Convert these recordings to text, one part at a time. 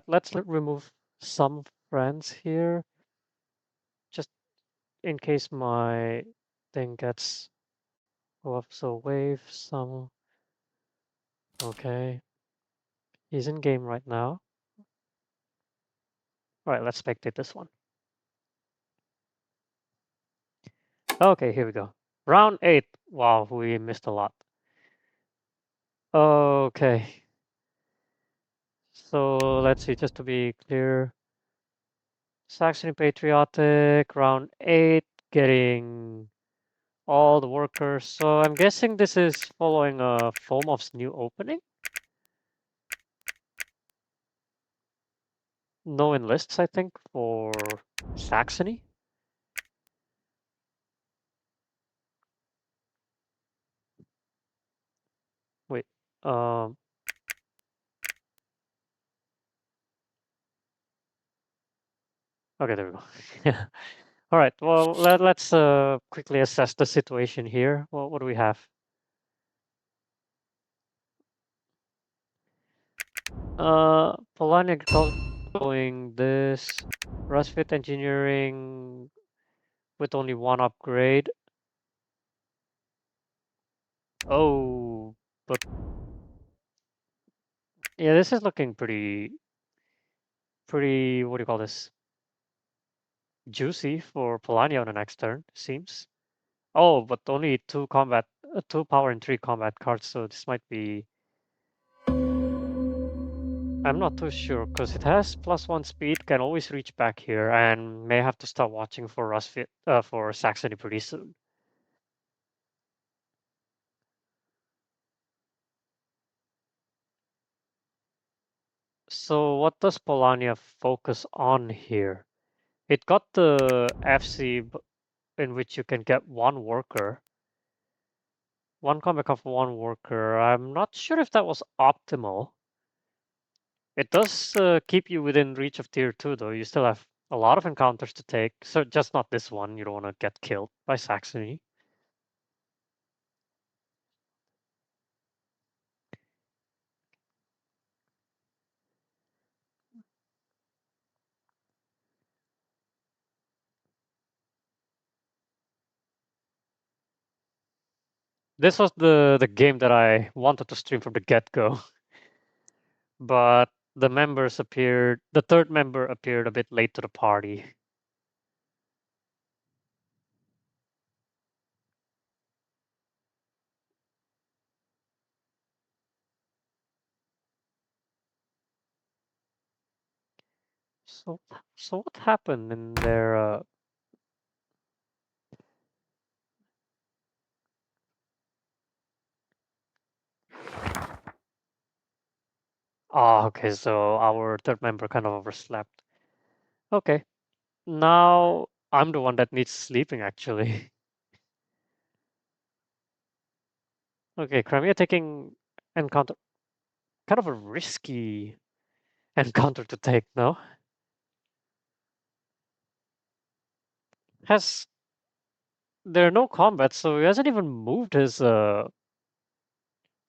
let's remove some friends here, just in case my thing gets go up. So wave some. Okay, he's in game right now. All right, let's spectate this one. Okay, here we go. Round 8. Wow, we missed a lot. Okay. So let's see, just to be clear. Saxony Patriotic, round 8, getting all the workers. So I'm guessing this is following Fomov's new opening? No enlists, I think, for Saxony. Wait, um, okay, there we go. Yeah. All right, well, let's quickly assess the situation here. Well, what do we have? Polonic going this, Rusfit Engineering with only one upgrade. Oh, but yeah, this is looking pretty, what do you call this? Juicy for Polania on the next turn, seems. Oh, but only two power and 3 combat cards, so this might be. I'm not too sure because it has +1 speed, can always reach back here, and may have to start watching for Rusfit for Saxony pretty soon. So what does Polania focus on here? It got the FC in which you can get one worker. One comic of one worker. I'm not sure if that was optimal. It does keep you within reach of tier 2, though. You still have a lot of encounters to take. So just not this one. You don't want to get killed by Saxony. This was the game that I wanted to stream from the get-go. But the third member appeared a bit late to the party. So, so what happened in their? Oh, okay. So our third member kind of overslept. Okay, now I'm the one that needs sleeping actually. Okay, Crimea taking encounter, kind of a risky encounter to take. No, has there are no combat, so he hasn't even moved his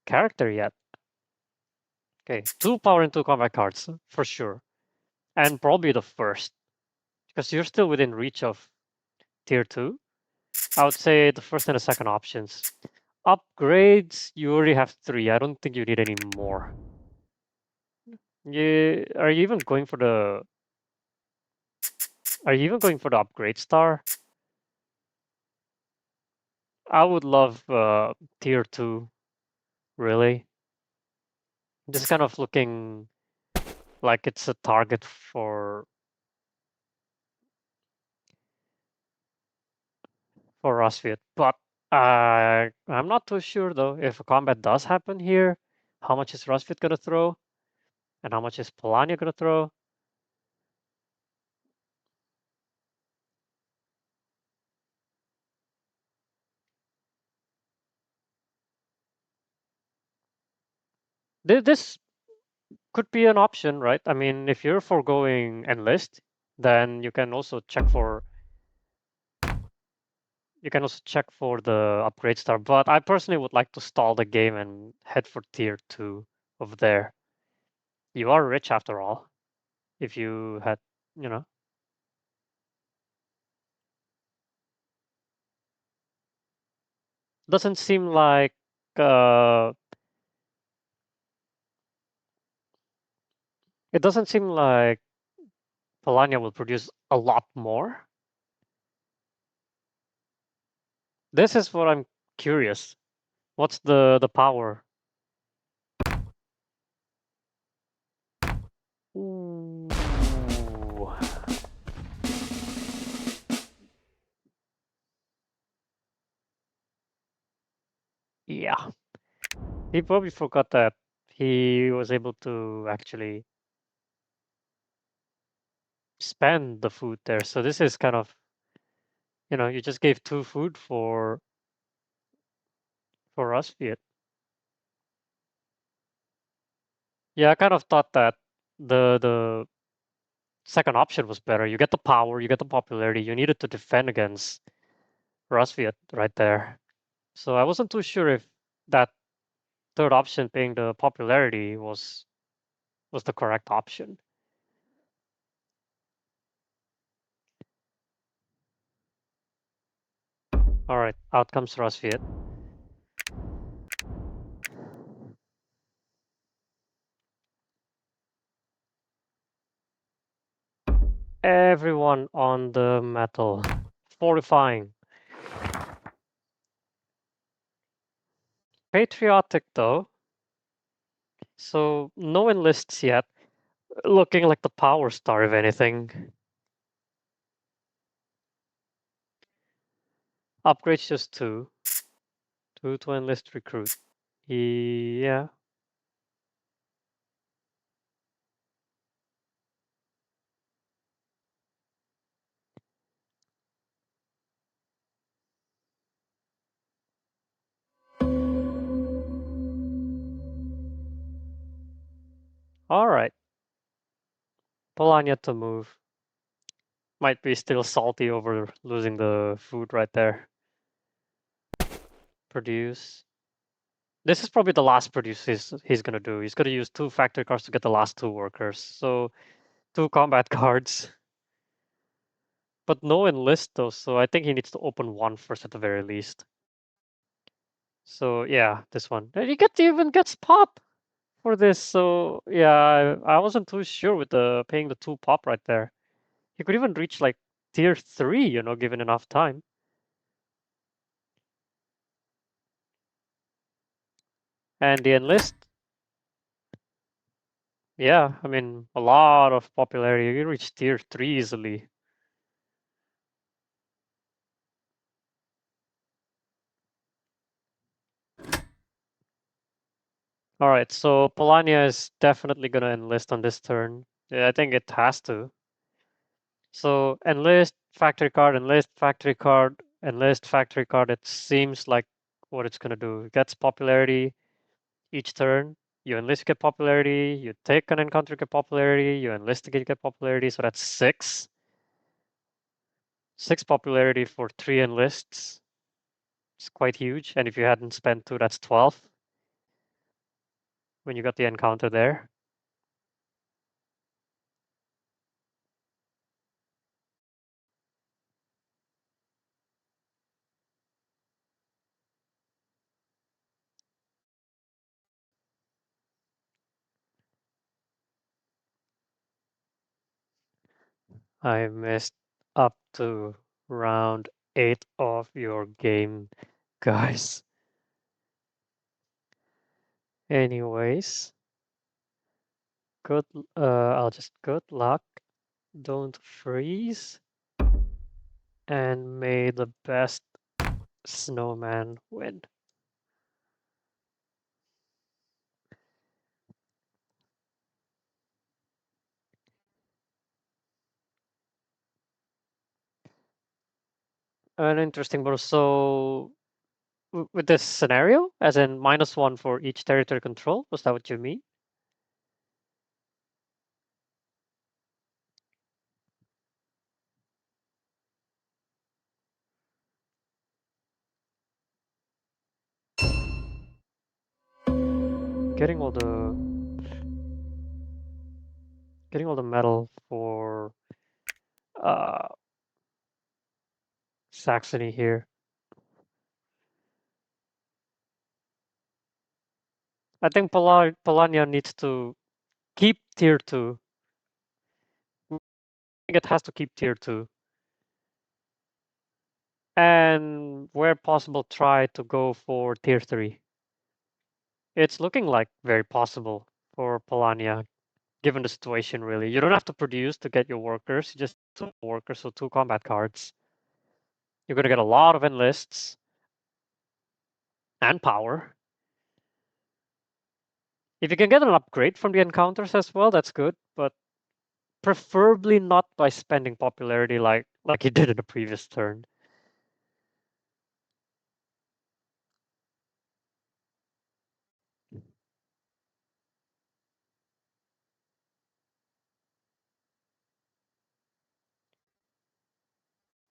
character yet. Okay, 2 power and 2 combat cards for sure, and probably the first because you're still within reach of tier 2. I would say the first and the second options. Upgrades, you already have 3. I don't think you need any more. Are you even going for the? Are you even going for the upgrade star? I would love tier 2, really. Just kind of looking like it's a target for Rosfield. But I'm not too sure though if a combat does happen here. How much is Rosfield gonna throw, and how much is Polania gonna throw? This could be an option, right? I mean, if you're foregoing enlist, then you can also check for the upgrade star. But I personally would like to stall the game and head for tier 2 over there. You are rich after all. if you had, doesn't seem like uh, it doesn't seem like Polania will produce a lot more. This is what I'm curious. What's the power? Ooh. Yeah. He probably forgot that he was able to actually spend the food there. So this is kind of, you just gave 2 food for Rusviet. Yeah, I kind of thought that the second option was better. You get the power, you get the popularity. You needed to defend against Rusviet right there. So I wasn't too sure if that third option, being the popularity, was the correct option. All right, out comes Rusviet. Everyone on the metal. Fortifying. Patriotic though. So no enlists yet. Looking like the power star, if anything. Upgrades just 2. 2 to enlist recruit. Yeah. All right. Polania to move. Might be still salty over losing the food right there. Produce. This is probably the last produce he's gonna do. He's gonna use 2 factory cards to get the last 2 workers. So 2 combat cards. But no enlist though, so I think he needs to open 1 first at the very least. So yeah, this one. And he even gets pop for this. So yeah, I wasn't too sure with the paying the 2 pop right there. He could even reach like tier 3, given enough time. And the enlist, yeah, I mean, a lot of popularity. You reach tier 3 easily. All right, so Polania is definitely gonna enlist on this turn. Yeah, I think it has to. So enlist, factory card, enlist, factory card, enlist, factory card. It seems like what it's gonna do. It gets popularity each turn. You enlist, get popularity. You take an encounter, get popularity. You enlist, get popularity. So that's 6. 6 popularity for 3 enlists. It's quite huge. And if you hadn't spent 2, that's 12 when you got the encounter there. I missed up to round 8 of your game, guys. Anyways, I'll just good luck. Don't freeze. And may the best snowman win. An interesting, but so with this scenario, as in -1 for each territory control, was that what you mean? Getting all the Getting all the metal for uh, Saxony here. I think Polania needs to keep tier 2. I think it has to keep tier 2. And where possible, try to go for tier 3. It's looking like very possible for Polania, given the situation, really. You don't have to produce to get your workers, you just 2 workers, so 2 combat cards. You're going to get a lot of enlists and power. If you can get an upgrade from the encounters as well, that's good, but preferably not by spending popularity like you did in the previous turn.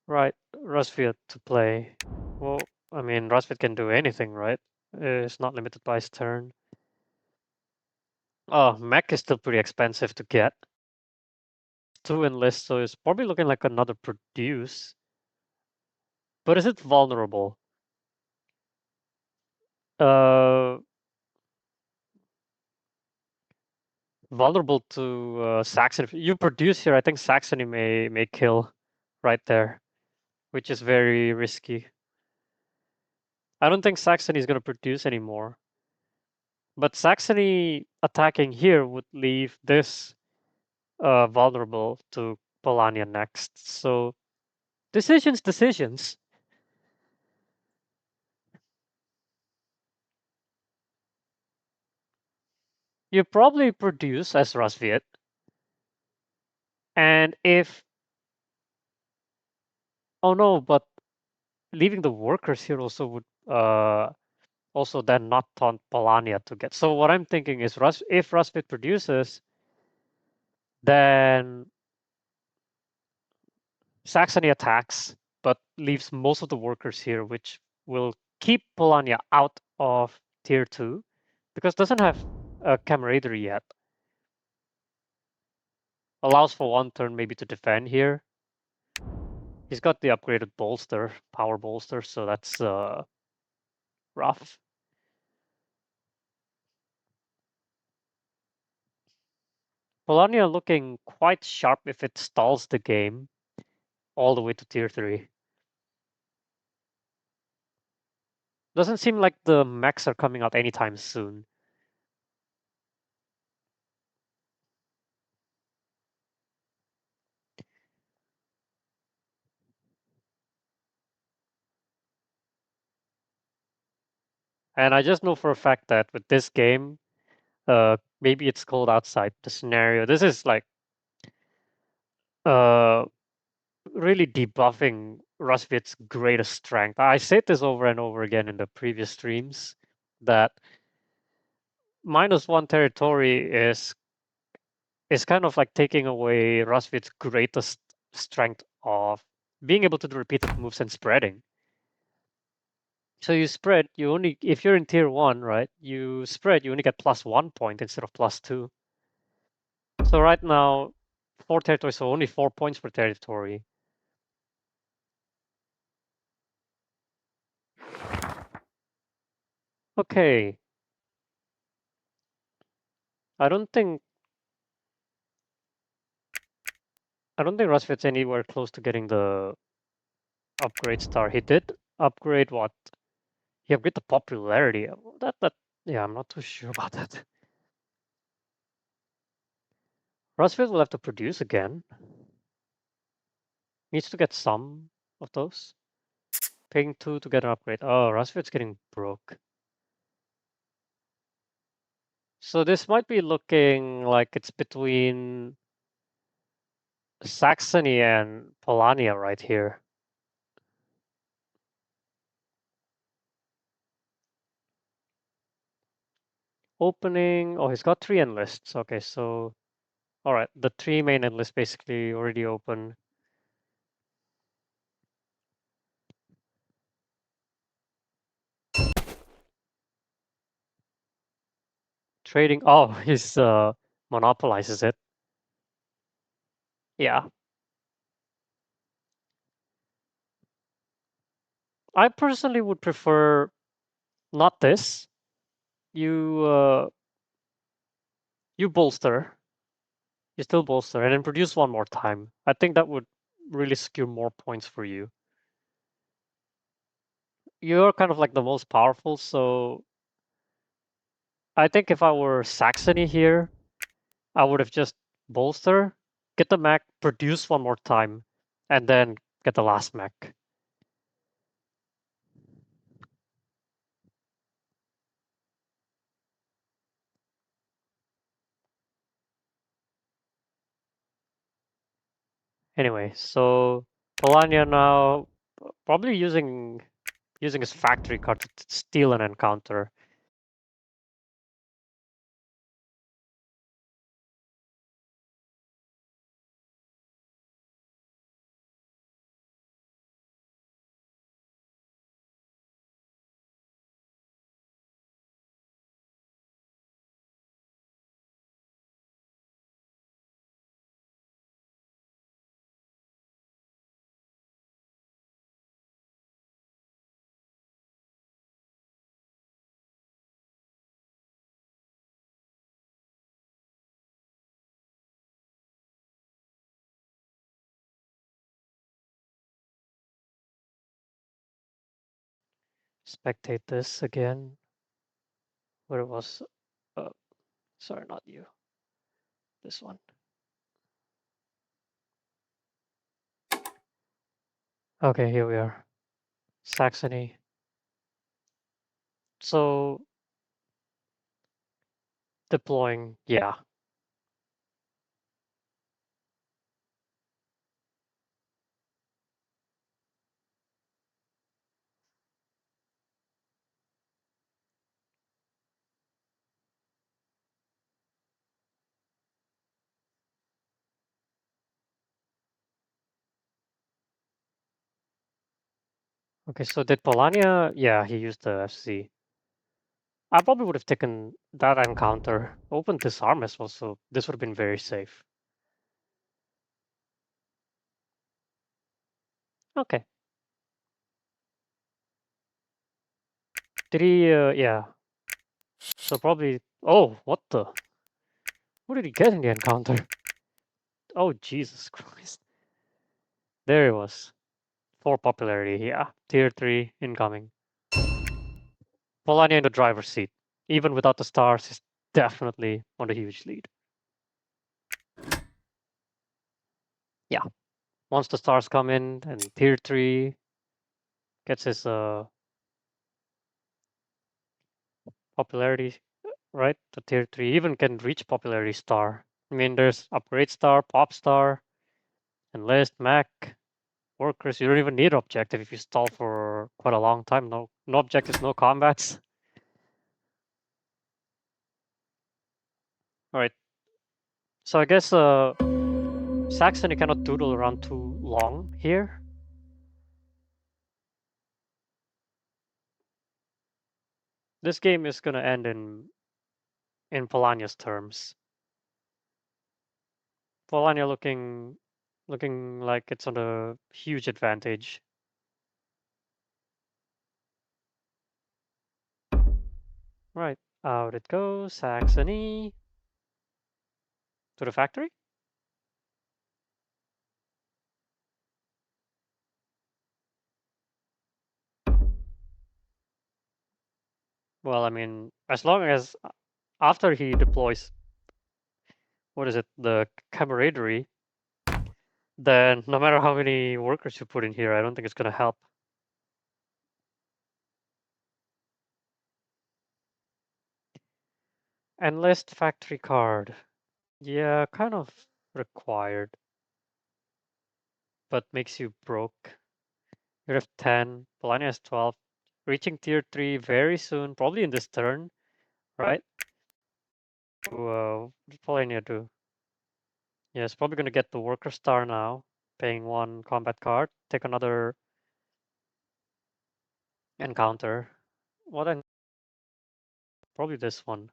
Right, Rusviet to play. Well, I mean, Rusviet can do anything, right? It's not limited by his turn. Oh, mech is still pretty expensive to get. 2 enlist, so it's probably looking like another produce. But is it vulnerable? Uh, Vulnerable to Saxony. If you produce here, I think Saxony may kill right there, which is very risky. I don't think Saxony is going to produce anymore. But Saxony attacking here would leave this vulnerable to Polania next. So decisions. You probably produce as Rasviet, and if oh no, but leaving the workers here also would also then not taunt Polania to get. So what I'm thinking is if Rasvit produces, then Saxony attacks, but leaves most of the workers here, which will keep Polania out of tier 2 because it doesn't have a camaraderie yet. Allows for 1 turn maybe to defend here. He's got the upgraded bolster, power bolster, so that's rough. Polania looking quite sharp if it stalls the game all the way to tier 3. Doesn't seem like the mechs are coming out anytime soon. And I just know for a fact that with this game, maybe it's cold outside the scenario. This is like uh, really debuffing Rusvit's greatest strength. I said this over and over again in the previous streams that -1 territory is kind of like taking away Rusvit's greatest strength of being able to do repeated moves and spreading. So you spread, you only if you're in tier 1, right? You spread, you only get +1 point instead of +2. So right now, 4 territories, so only 4 points per territory. Okay. I don't think Rusvit's anywhere close to getting the upgrade star. He did upgrade what? He upgraded the popularity. That yeah, I'm not too sure about that. Rusvit will have to produce again. Needs to get some of those. Paying 2 to get an upgrade. Oh, Rusvit's getting broke. So this might be looking like it's between Saxony and Polania right here. Opening. Oh, he's got 3 enlists. Okay, so all right, the 3 main enlists basically already open. Trading. Oh, he's monopolizes it. Yeah. I personally would prefer not this. You bolster, you still bolster, and then produce one more time. I think that would really secure more points for you. You're kind of like the most powerful, so I think if I were Saxony here, I would have just bolster, get the mech, produce one more time, and then get the last mech. Anyway, so Polania now probably using his factory card to steal an encounter. Spectate this again. Where it was, uh, sorry, not you. This one. Okay, here we are. Saxony. So deploying, yeah. Okay, so did Polania? Yeah, he used the FC. I probably would have taken that encounter, opened disarm as well, so this would have been very safe. Okay. Did he? Yeah. So probably. Oh, what the? What did he get in the encounter? Oh, Jesus Christ. There it was. For popularity, yeah. Tier 3 incoming. Polania in the driver's seat. Even without the stars, is definitely on a huge lead. Yeah. Once the stars come in and tier 3 gets his popularity, right? The tier 3 even can reach popularity star. I mean, there's upgrade star, pop star, enlist, mech, workers. You don't even need objective if you stall for quite a long time. No objectives, no combats. All right. So I guess Saxony cannot doodle around too long here. This game is gonna end in Polania's terms. Polania looking like it's on a huge advantage. Right, out it goes. Saxony to the factory. Well, I mean, as long as after he deploys, what is it, the camaraderie, then no matter how many workers you put in here, I don't think it's gonna help. Enlist factory card. Yeah, kind of required, but makes you broke. You have 10, Polania has 12, reaching tier 3 very soon, probably in this turn, right? Whoa, what did Polania do? Yeah, it's probably gonna get the worker star now, paying 1 combat card, take another encounter. What en Probably this one.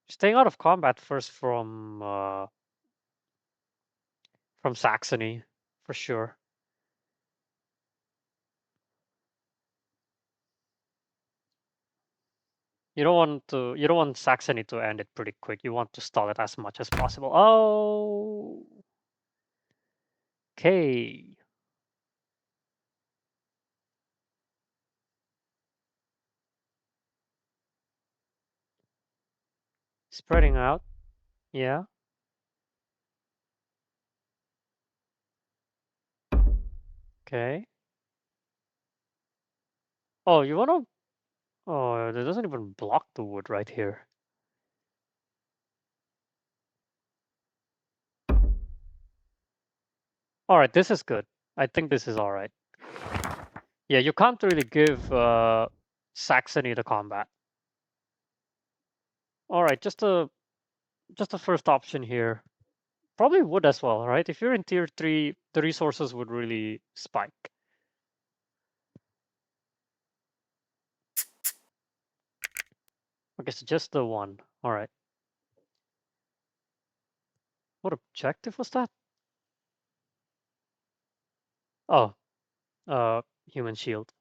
Staying out of combat first from from Saxony, for sure. You don't want Saxony to end it pretty quick. You want to stall it as much as possible. Oh, okay. Spreading out. Yeah. Okay. Oh, you wanna? Oh, it doesn't even block the wood right here. All right, this is good. I think this is all right. Yeah, you can't really give Saxony the combat. All right, just a first option here. Probably would as well, right? If you're in tier 3, the resources would really spike. Okay, so just the one. All right. What objective was that? Oh, human shield.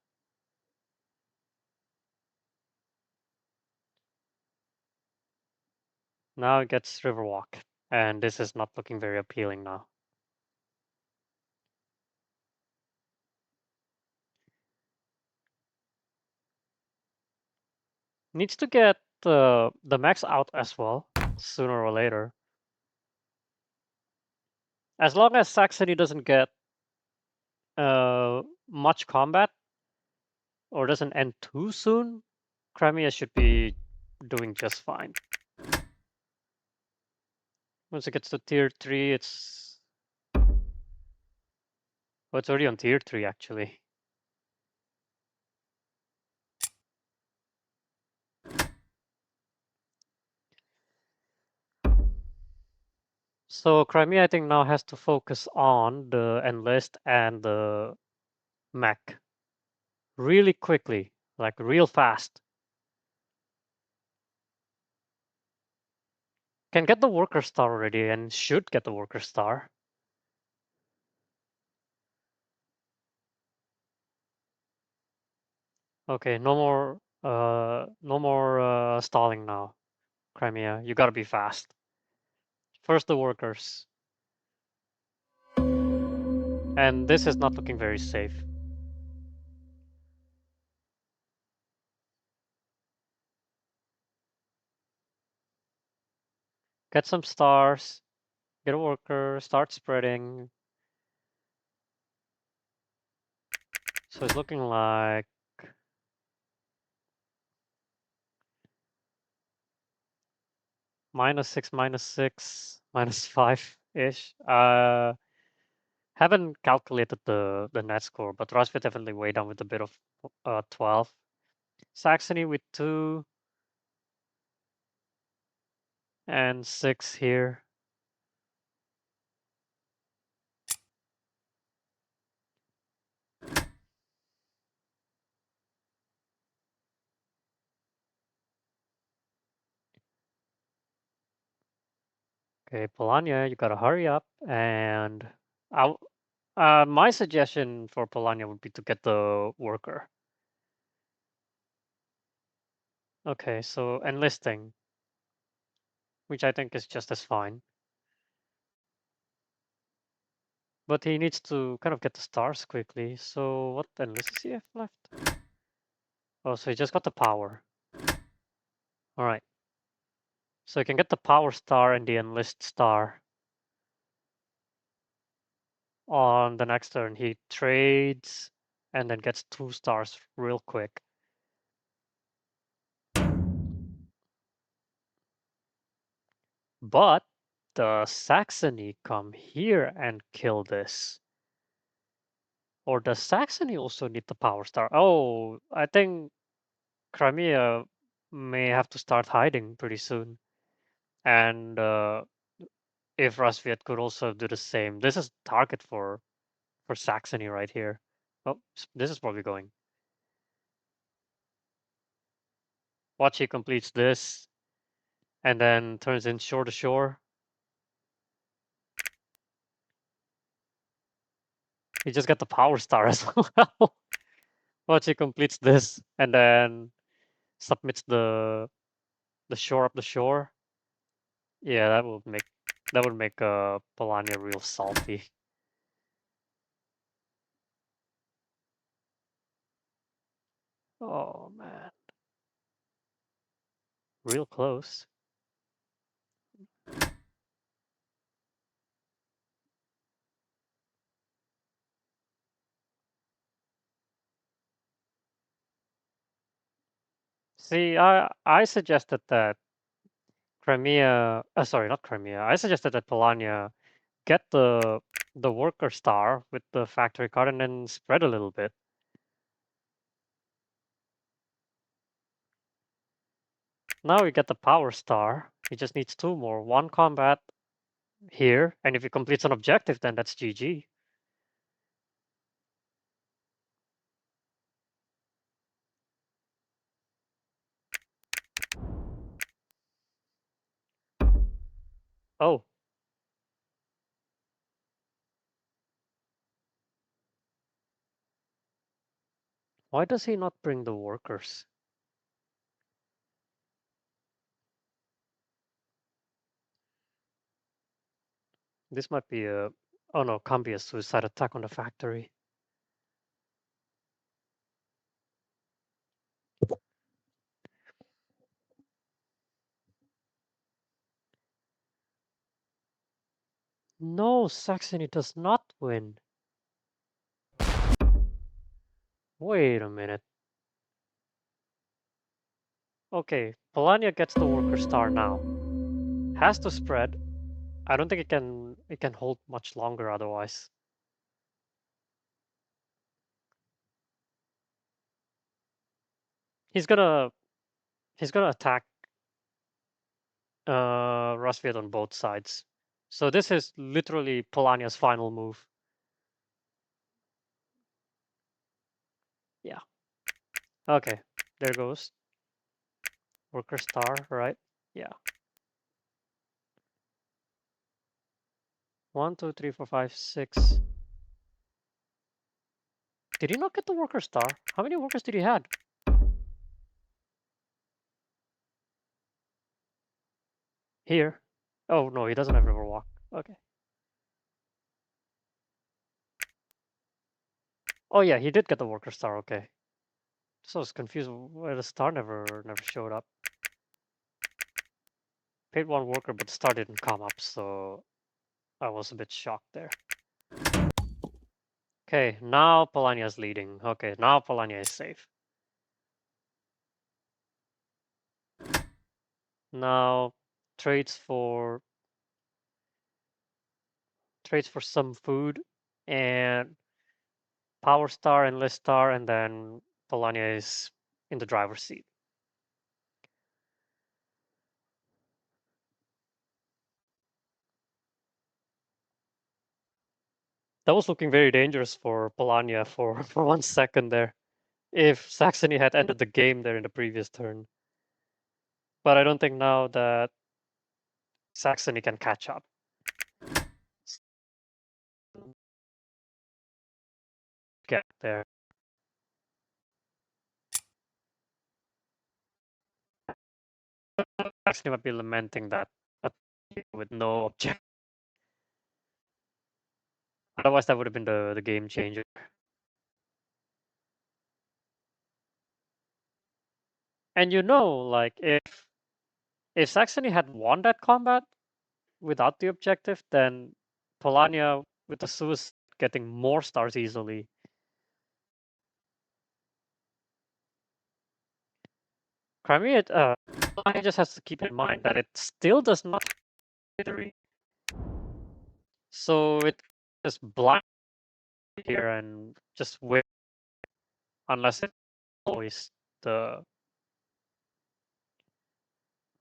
Now it gets Riverwalk, and this is not looking very appealing now. Needs to get the max out as well, sooner or later. As long as Saxony doesn't get much combat or doesn't end too soon, Crimea should be doing just fine. Once it gets to tier 3, it's already on tier 3 actually. So Crimea, I think, now has to focus on the enlist and the mech really quickly, like real fast. Can get the worker star already and should get the worker star. Okay, no more stalling now. Crimea, you gotta be fast. First the workers. And this is not looking very safe. Get some stars, get a worker, start spreading. So it's looking like -6, -6, -5-ish. Haven't calculated the net score, but Rosfit definitely way down with a bit of 12. Saxony with 2 and 6 here. Okay, Polania, you gotta hurry up. And my suggestion for Polania would be to get the worker. Okay, so enlisting, which I think is just as fine. But he needs to kind of get the stars quickly. So what enlist does he have left? Oh, so he just got the power. All right. So he can get the power star and the enlist star. On the next turn, he trades and then gets 2 stars real quick. But the Saxony come here and kill this. Or does Saxony also need the power star? Oh, I think Crimea may have to start hiding pretty soon. And if Rasviet could also do the same. This is target for Saxony right here. Oh, this is probably going. Watch, he completes this and then turns in shore to shore. He just got the power star as well. Once he completes this and then submits the shore up the shore. Yeah, that would make Polania real salty. Oh man, real close. See, I suggested that Crimea, sorry, not Crimea. I suggested that Polania get the worker star with the factory card and then spread a little bit. Now we get the power star. He just needs two more. One combat here, and if he completes an objective, then that's GG. Oh, why does he not bring the workers? This might be a... Oh no, can't be a suicide attack on the factory. No, Saxony does not win. Wait a minute. Okay, Polania gets the worker star now. Has to spread. I don't think it can hold much longer otherwise. He's gonna he's gonna attack Rasviet on both sides. So this is literally Polania's final move. Yeah. Okay, there goes. Worker star, right? Yeah. 1, 2, 3, 4, 5, 6. Did he not get the worker star? How many workers did he had? Here. Oh no, he doesn't have Riverwalk. Okay. Oh yeah, he did get the worker star. Okay. So I was confused why the star never showed up. Paid one worker, but the star didn't come up, so I was a bit shocked there. Okay, now Polania's leading. Okay, now Polania is safe. Now trades for some food and power star and list star, and then Polania is in the driver's seat. That was looking very dangerous for Polania for, for 1 second there. If Saxony had ended the game there in the previous turn. But I don't think now that Saxony can catch up. Get there. Saxony might be lamenting that with no objective. Otherwise, that would have been the game changer. And like if Saxony had won that combat without the objective, then Polania with the Suez getting more stars easily. Crimea, Polania just has to keep in mind that it still does not have victory. So it just blind here and just wait unless it always the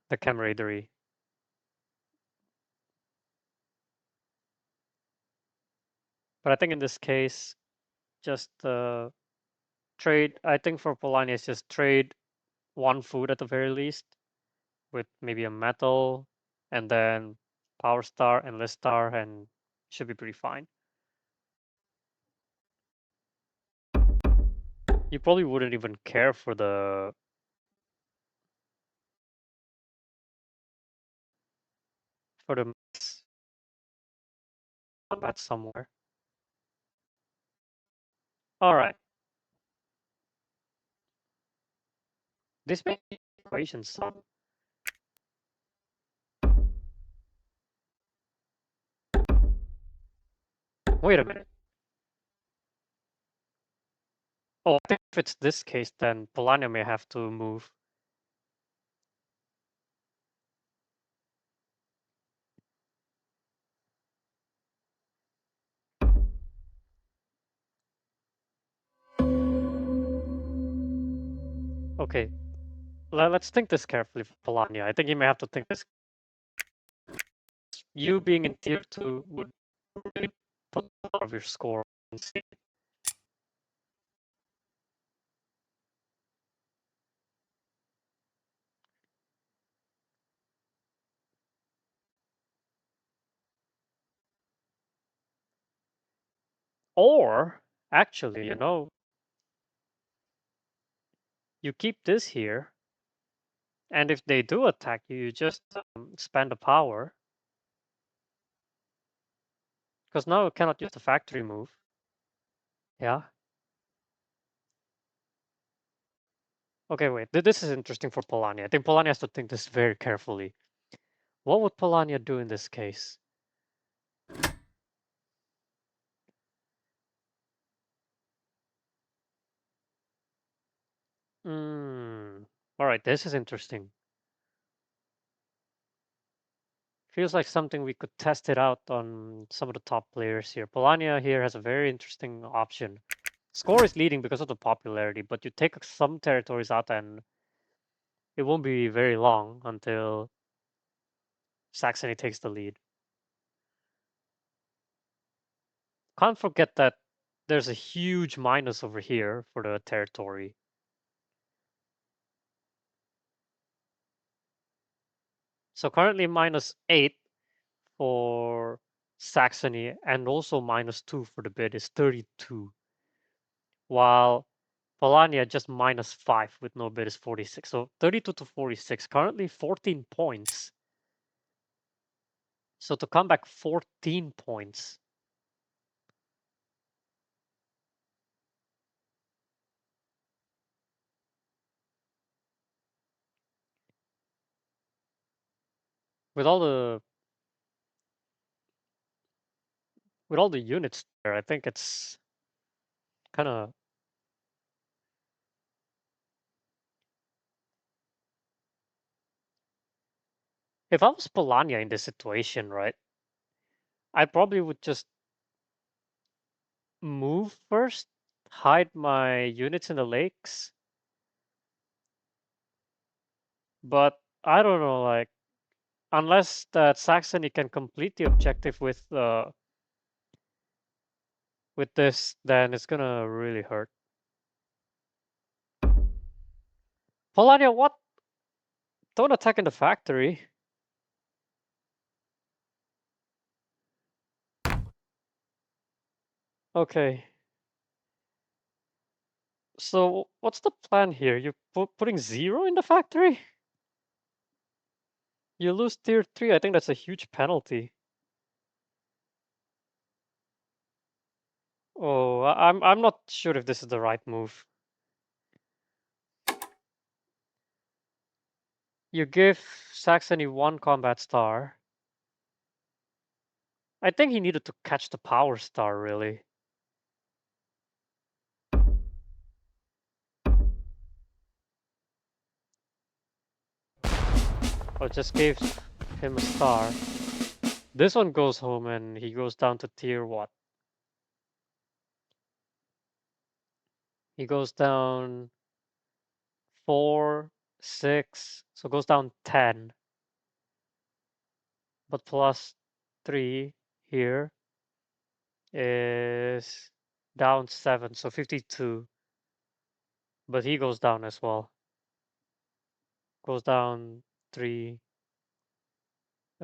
the camaraderie. But I think in this case, just trade. I think for Polania, is just trade one food at the very least with maybe a metal and then power star and list star, and should be pretty fine. You probably wouldn't even care for the max combat somewhere. All right. This makes the equation some. Wait a minute. Oh, I think if it's this case, then Polania may have to move. Okay, let's think this carefully for Polania. I think you may have to think this. You being in tier 2 would really put a lot of your score on stake. Or, actually, you keep this here, and if they do attack you, you just spend a power. Because now you cannot use the factory move. Yeah. Okay, wait. This is interesting for Polania. I think Polania has to think this very carefully. What would Polania do in this case? Hmm. All right, this is interesting. Feels like something we could test it out on some of the top players here. Polania here has a very interesting option. Score is leading because of the popularity, but you take some territories out and it won't be very long until Saxony takes the lead. Can't forget that there's a huge minus over here for the territory. So currently -8 for Saxony and also -2 for the bid is 32. While Polania just -5 with no bid is 46. So 32 to 46, currently 14 points. So to come back 14 points. With all the units there, I think it's kind of. If I was Polania in this situation, right, I probably would just move first, hide my units in the lakes. But I don't know, like, unless that Saxony can complete the objective with this, then it's gonna really hurt. Polania, what? Don't attack in the factory. Okay. So what's the plan here? You're putting 0 in the factory? You lose tier 3. I think that's a huge penalty. Oh, I'm not sure if this is the right move. You give Saxony 1 combat star. I think he needed to catch the power star, really. Or just gave him a star. This one goes home and he goes down to tier what? He goes down 4, 6, so goes down 10. But plus 3 here is down 7, so 52. But he goes down as well. Goes down 3,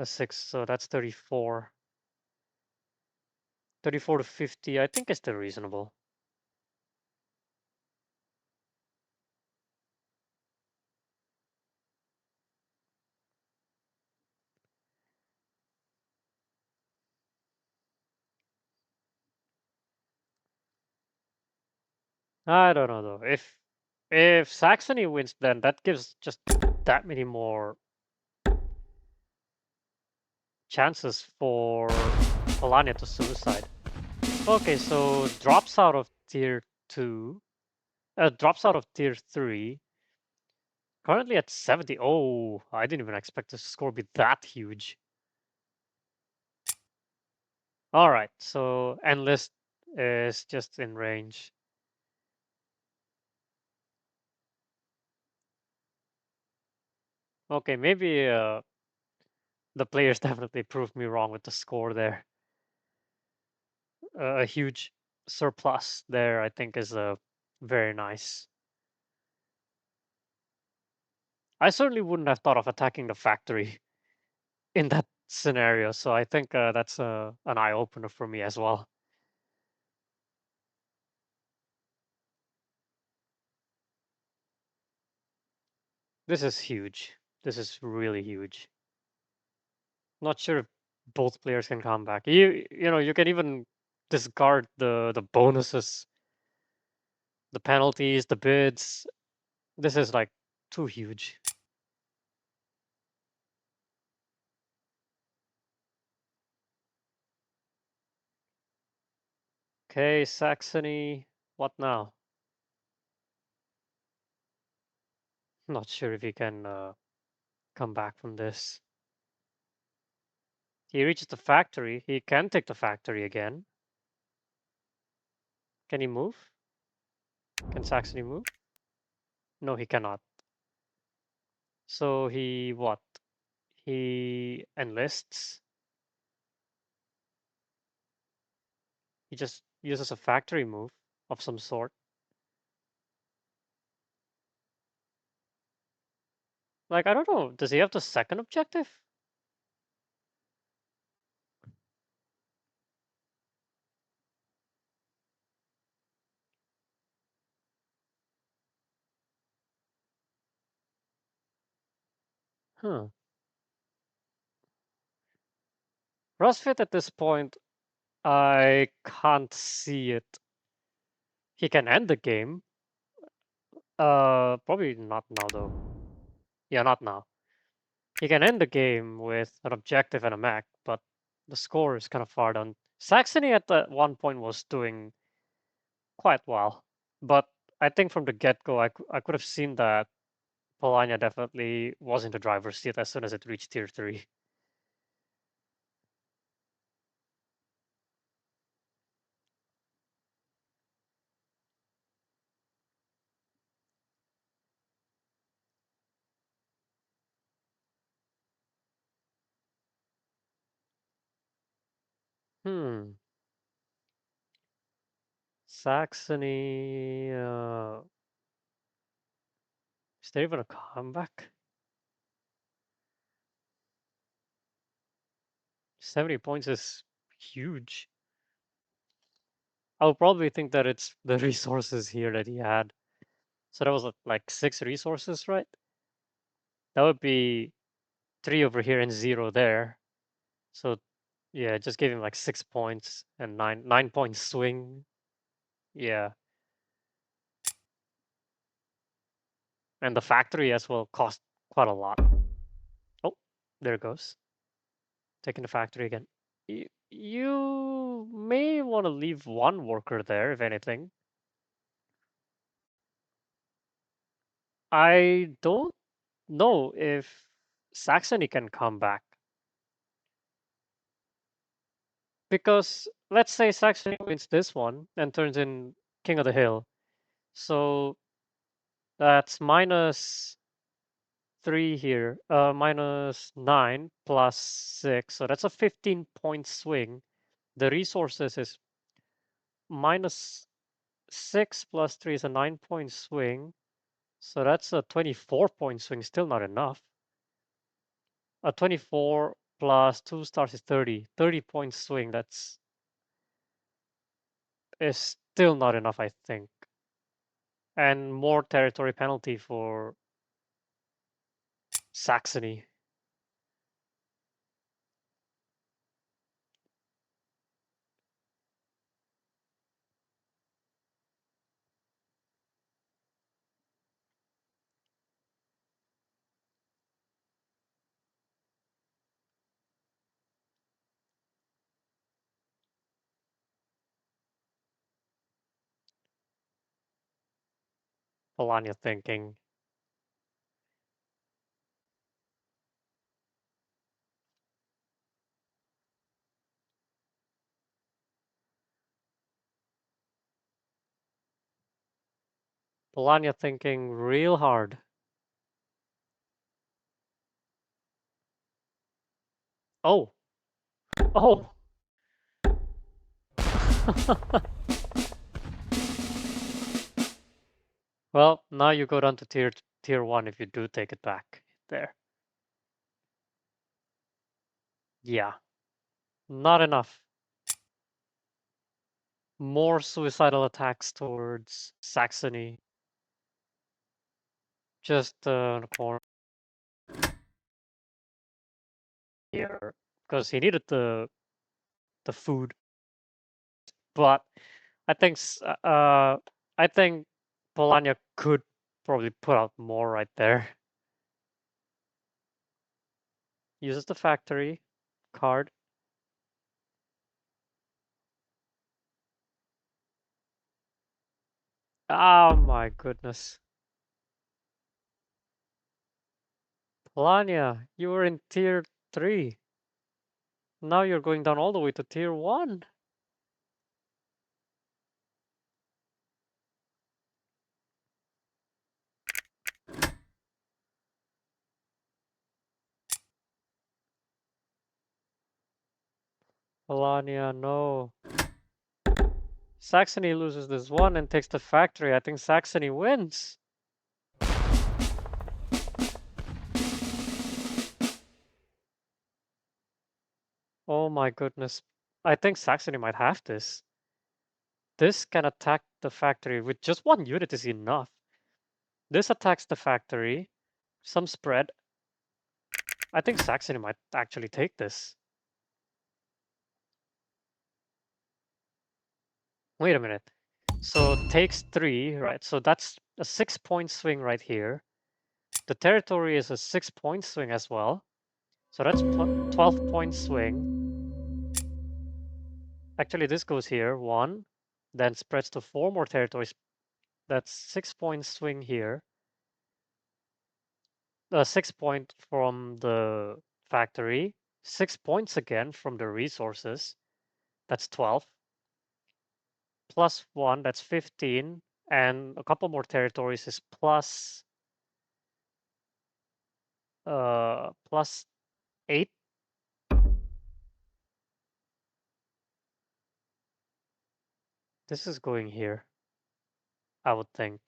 6, so that's 34. 34 to 50, I think is still reasonable. I don't know though. If Saxony wins, then that gives just that many more chances for Polania to suicide. Okay, so drops out of tier 2, drops out of tier 3, currently at 70. Oh, I didn't even expect the score be that huge. All right, so Endless is just in range. Okay, maybe the players definitely proved me wrong with the score there. A huge surplus there, I think, is very nice. I certainly wouldn't have thought of attacking the factory in that scenario, so I think that's an eye opener for me as well. This is huge. This is really huge. Not sure if both players can come back. You know you can even discard the bonuses, the penalties, the bids. This is like too huge. Okay, Saxony. What now? Not sure if he can come back from this. He reaches the factory. He can take the factory again. Can he move? Can Saxony move? No, he cannot. So he what? He enlists. He just uses a factory move of some sort. Like, I don't know. Does he have the second objective? Huh. Rosfit at this point, I can't see it. He can end the game. Probably not now though. Yeah, not now. He can end the game with an objective and a mech, but the score is kind of far down. Saxony at that one point was doing quite well, but I think from the get-go, I could have seen that Polania definitely was in the driver's seat as soon as it reached tier 3. Hmm. Saxony. Is there even a comeback? 70 points is huge. I would probably think that it's the resources here that he had. So that was like 6 resources, right? That would be 3 over here and 0 there. So yeah, just gave him like 6 points and 9 points swing. Yeah. And the factory as well cost quite a lot. Oh, there it goes. Taking the factory again. You may want to leave one worker there, if anything. I don't know if Saxony can come back. Because let's say Saxony wins this one and turns in King of the Hill. So that's -3 here. -9 +6. So that's a 15-point swing. The resources is -6 +3 is a 9-point swing. So that's a 24-point swing. Still not enough. A 24 plus 2 stars is 30. 30-point swing. That's is still not enough, I think. And more territory penalty for Saxony. Polania thinking. Polania thinking real hard. Oh. Oh. Well, now you go down to tier 1 if you do take it back there. Yeah. Not enough. More suicidal attacks towards Saxony. Just the corner here because he needed the food. But I think I think Polania could probably put out more right there. Uses the factory card. Oh my goodness. Polania, you were in tier 3. Now you're going down all the way to tier 1. Polania, no. Saxony loses this one and takes the factory. I think Saxony wins. Oh my goodness. I think Saxony might have this. This can attack the factory with just one unit is enough. This attacks the factory. Some spread. I think Saxony might actually take this. Wait a minute. So takes 3, right? So that's a 6-point swing right here. The territory is a 6-point swing as well. So that's 12-point swing. Actually, this goes here, 1, then spreads to 4 more territories. That's 6-point swing here. 6-point from the factory. 6 points again from the resources. That's 12. Plus 1, that's 15. And a couple more territories is plus 8. This is going here, I would think.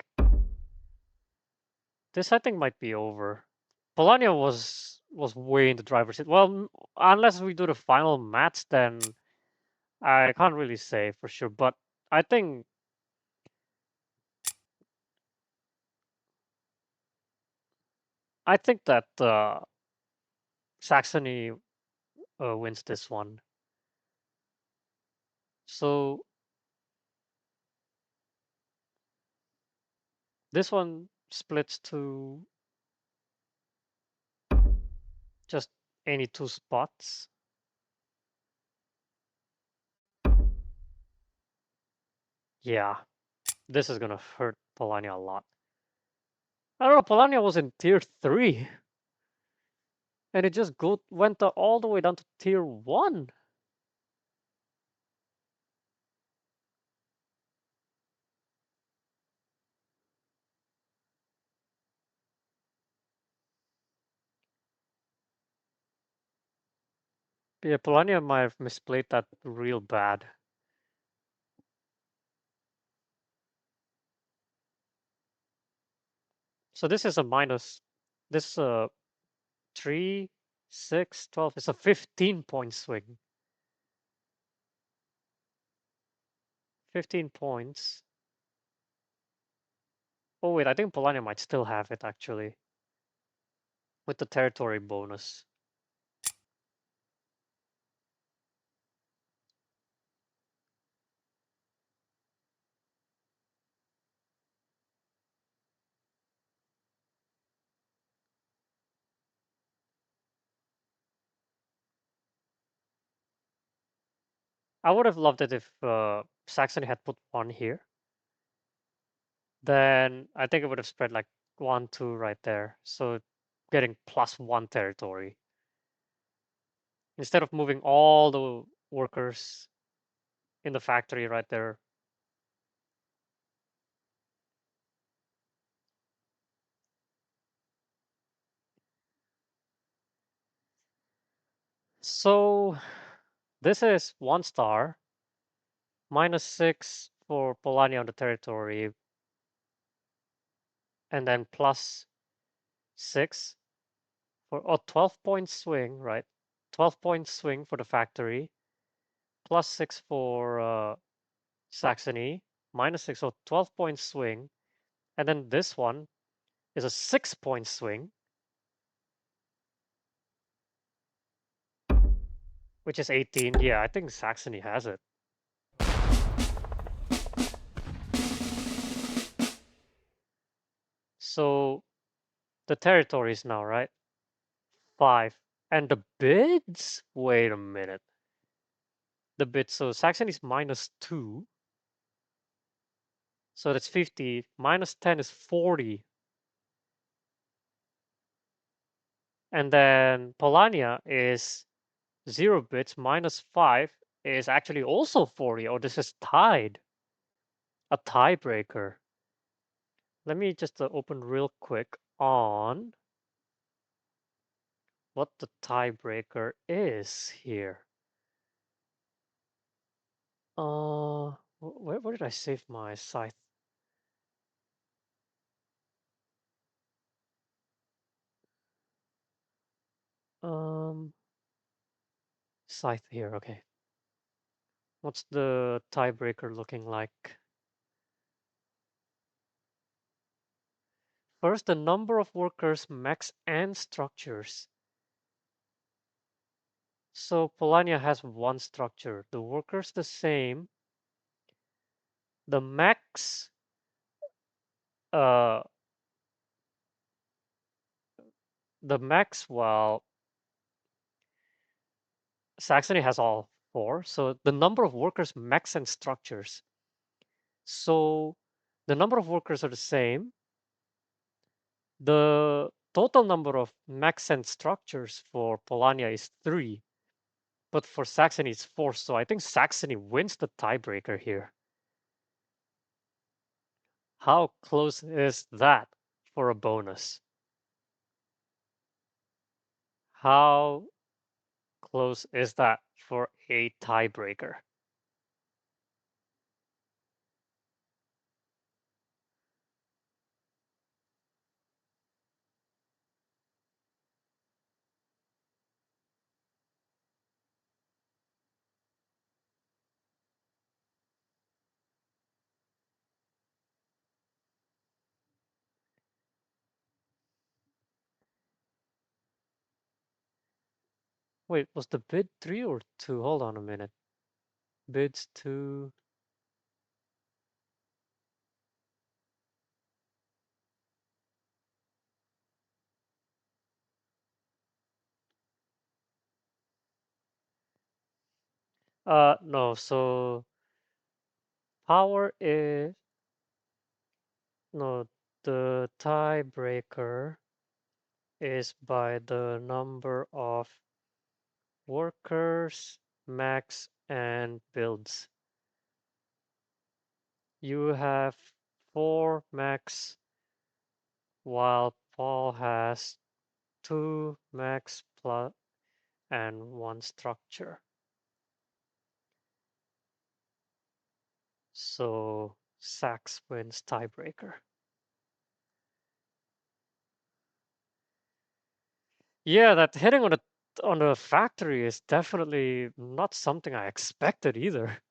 This I think might be over. Polania was way in the driver's seat. Well, unless we do the final match, then I can't really say for sure. But I think that Saxony wins this one. So this one splits to just any 2 spots. Yeah, this is gonna hurt Polania a lot. I don't know, Polania was in tier 3, and it just went all the way down to tier 1. Yeah, Polania might have misplayed that real bad. So this is a minus. This 3, 6, 12. It's a 15-point swing. 15 points. Oh wait, I think Polania might still have it actually with the territory bonus. I would have loved it if Saxony had put 1 here. then I think it would have spread like 1, 2 right there. So getting +1 territory. Instead of moving all the workers in the factory right there. So this is 1 star, -6 for Polania on the territory, and then +6 for 12-point swing, right? 12-point swing for the factory, +6 for Saxony, -6, so 12-point swing. And then this one is a 6-point swing, which is 18. Yeah, I think Saxony has it. So the territories now, right? 5. And the bids? Wait a minute. The bids, so Saxony is -2. So that's 50. -10 is 40. And then Polania is 0 bits, -5 is actually also 40. Oh, this is tied. A tiebreaker. Let me just open real quick on what the tiebreaker is here. Where did I save my Scythe? Um, Scythe here, okay. What's the tiebreaker looking like? First, the number of workers, max, and structures. So Polania has 1 structure. The workers the same. The max, uh, well, Saxony has all 4. So the number of workers, max, and structures. So the number of workers are the same. The total number of max and structures for Polania is 3, but for Saxony it's 4. So I think Saxony wins the tiebreaker here. How close is that for a bonus? How close is that for a tiebreaker? Wait, was the bid 3 or 2? Hold on a minute. Bids 2. No, so power is, no, the tiebreaker is by the number of workers, max, and builds. You have 4 max, while Paul has 2 max plus and 1 structure. So Sax wins tiebreaker. Yeah, that hitting on the factory is definitely not something I expected either.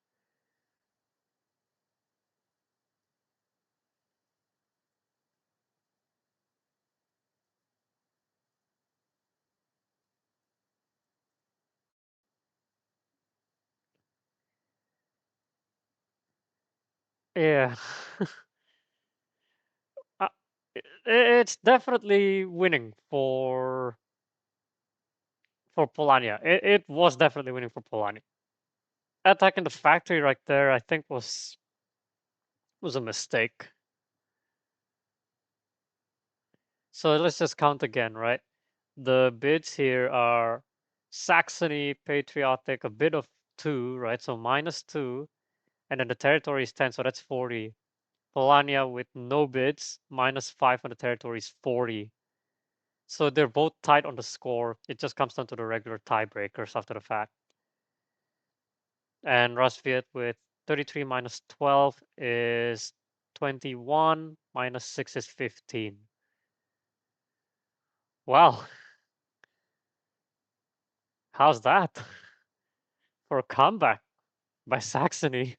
Yeah. Uh, it's definitely winning for Polania. It was definitely winning for Polania. Attacking the factory right there, I think was a mistake. So let's just count again, right? The bids here are Saxony, patriotic, a bid of 2, right? So -2, and then the territory is 10, so that's 40. Polania with no bids, -5 on the territory is 40. So they're both tied on the score. It just comes down to the regular tiebreakers after the fact. And Rusviet with 33 minus 12 is 21, -6 is 15. Wow, how's that for a comeback by Saxony?